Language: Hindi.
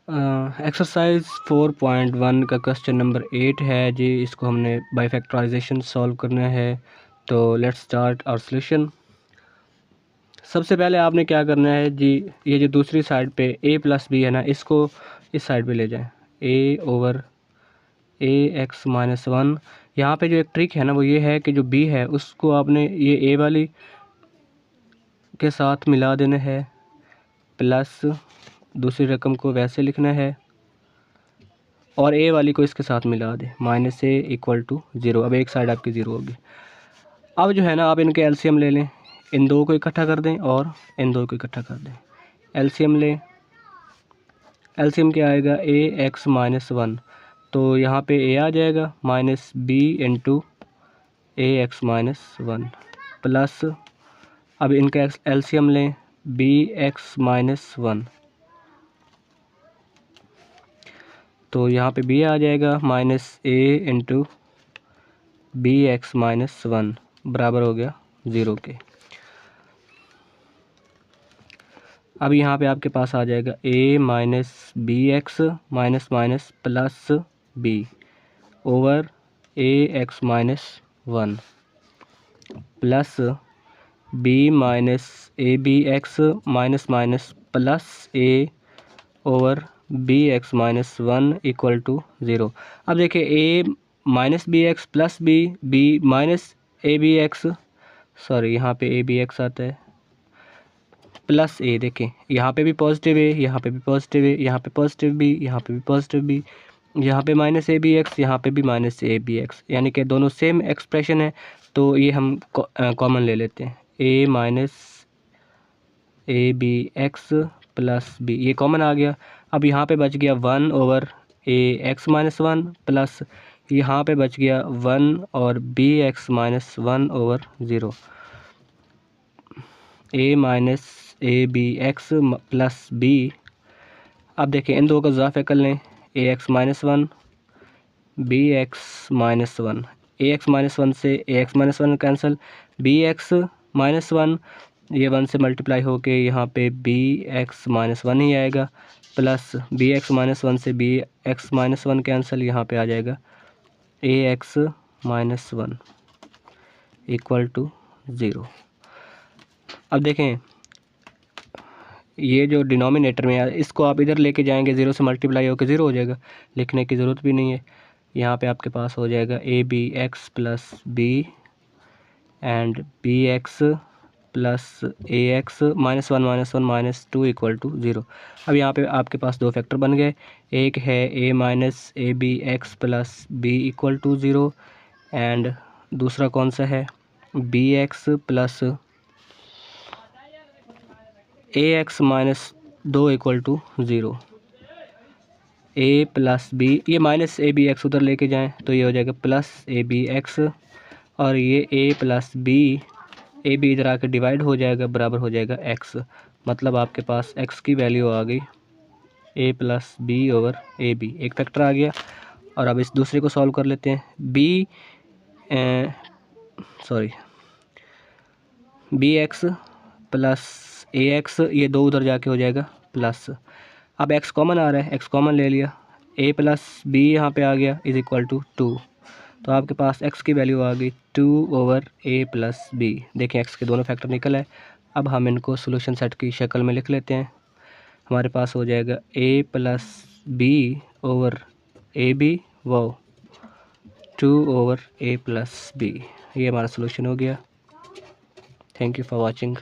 एक्सरसाइज 4.1 का क्वेश्चन नंबर 8 है जी। इसको हमने बाय फैक्टराइजेशन सॉल्व करना है। तो लेट्स स्टार्ट आवर सॉल्यूशन। सबसे पहले आपने क्या करना है जी, ये जो दूसरी साइड पे a प्लस बी है ना, इसको इस साइड पे ले जाएं। a over a x minus 1। यहाँ पर जो एक ट्रिक है ना, वो ये है कि जो b है उसको आपने ये a वाली के साथ मिला देना है, प्लस दूसरी रकम को वैसे लिखना है और a वाली को इसके साथ मिला दें, माइनस a इक्वल टू 0। अब एक साइड आपकी 0 होगी। अब जो है ना, आप इनके एलसीएम ले लें, इन दो को इकट्ठा कर दें और इन दो को इकट्ठा कर दें। एलसीएम लें, एलसीएम क्या आएगा, a x माइनस 1। तो यहाँ पे a आ जाएगा minus b into a x minus 1 plus, अब इनका एलसीएम लें, b x माइनस 1। तो यहाँ पे b आ जाएगा minus a into B x minus 1 बराबर हो गया 0 के। अब यहाँ पे आपके पास आ जाएगा a minus B x minus minus plus b over a X minus 1 plus b minus A B x minus minus plus a over B x minus 1 equal to 0। अब देखिए a minus B x plus B minus A B X, sorry यहाँ पे ए बी एक्स आता है, प्लस ए। देखें यहाँ पे भी पॉजिटिव है, यहाँ पे भी पॉजिटिव है, यहाँ पे पॉजिटिव बी, यहाँ पे भी पॉजिटिव बी, यहाँ पे माइनस ए बी एक्स, यहाँ पे भी माइनस ए बी एक्स, यानी कि दोनों सेम एक्सप्रेशन है। तो ये हम कॉमन ले लेते हैं, a minus A B x plus b, ये कॉमन आ गया। अब यहाँ पे बच गया 1 over a x minus 1 plus यहाँ पे बच गया 1 और b x minus 1 over 0। A minus A B x plus b. अब देखें इन दो का इजाफा कर लें, a x minus 1 b x minus 1, a x minus 1 से a x minus 1 cancel, B x minus 1 ये 1 से मल्टीप्लाई होके यहाँ पे बी एक्स माइनस 1 ही आएगा, प्लस बी एक्स माइनस 1 से बी एक्स माइनस 1 कैंसिल, यहाँ पे आ जाएगा ए एक्स माइनस 1 इक्वल टू 0। अब देखें ये जो डिनोमिनेटर में है इसको आप इधर लेके जाएंगे, 0 से मल्टीप्लाई होकर 0 हो जाएगा, लिखने की ज़रूरत भी नहीं है। यहाँ पे आपके पास हो जाएगा A B x plus B and B x plus A x minus 1 minus 2 equal to 0। अब यहाँ पे आपके पास दो फैक्टर बन गए, एक है a minus A B x plus b equal to 0 and दूसरा कौन सा है, b x plus A x minus 2 equal to 0। A plus b, ये माइनस ए बी एक्स उधर लेके जाएं तो ये हो जाएगा प्लस ए बी एक्स, और ये ए प्लस बी, ए बी इधर आकर डिवाइड हो जाएगा, बराबर हो जाएगा एक्स। मतलब आपके पास एक्स की वैल्यू आ गई a plus b over a b, एक फैक्टर आ गया। और अब इस दूसरे को सॉल्व कर लेते हैं, बी बी एक्स प्लस ए एक्स, ये दो उधर जाके हो जाएगा प्लस। अब एक्स कॉमन आ रहा है, एक्स कॉमन ले लिया, ए प्लस बी यहाँ पे आ गया इज इक्वल टू 2। तो आपके पास एक्स की वैल्यू आ गई 2 ओवर ए प्लस बी। देखें एक्स के दोनों फैक्टर निकल है। अब हम इनको सोल्यूशन सेट की शक्ल में लिख लेते हैं। हमारे पास हो जाएगा a plus b over a b वो 2 ओवर ए प्लस बी। ये हमारा सोल्यूशन हो गया। Thank you for watching.